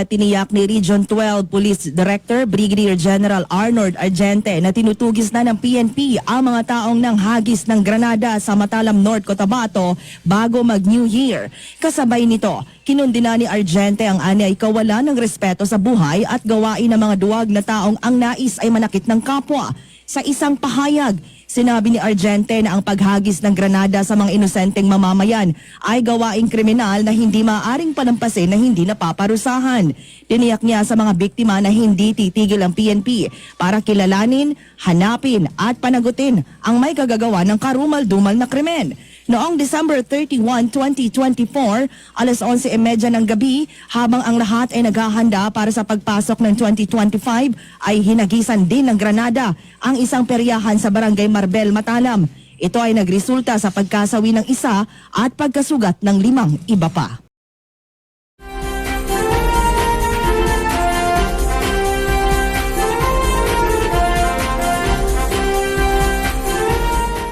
tiniyak ni Region 12 Police Director Brigadier General Arnold Argente na tinutugis na ng PNP ang mga taong nanghagis ng granada sa Matalam North, Cotabato bago mag-New Year. Kasabay nito, kinundina ni Argente ang anyay kawalan ng respeto sa buhay at gawain ng mga duwag na taong ang nais ay manakit ng kapwa. Sa isang pahayag, sinabi ni Argente na ang paghagis ng granada sa mga inosenteng mamamayan ay gawaing kriminal na hindi maaaring palampasin na hindi napaparusahan. Tiniyak niya sa mga biktima na hindi titigil ang PNP para kilalanin, hanapin at panagutin ang may kagagawa ng karumal-dumal na krimen. Noong December 31, 2024, alas 11:30 ng gabi, habang ang lahat ay naghahanda para sa pagpasok ng 2025, ay hinagisan din ng granada ang isang peryahan sa Barangay Marbel, Matalam. Ito ay nagresulta sa pagkasawi ng isa at pagkasugat ng 5 iba pa.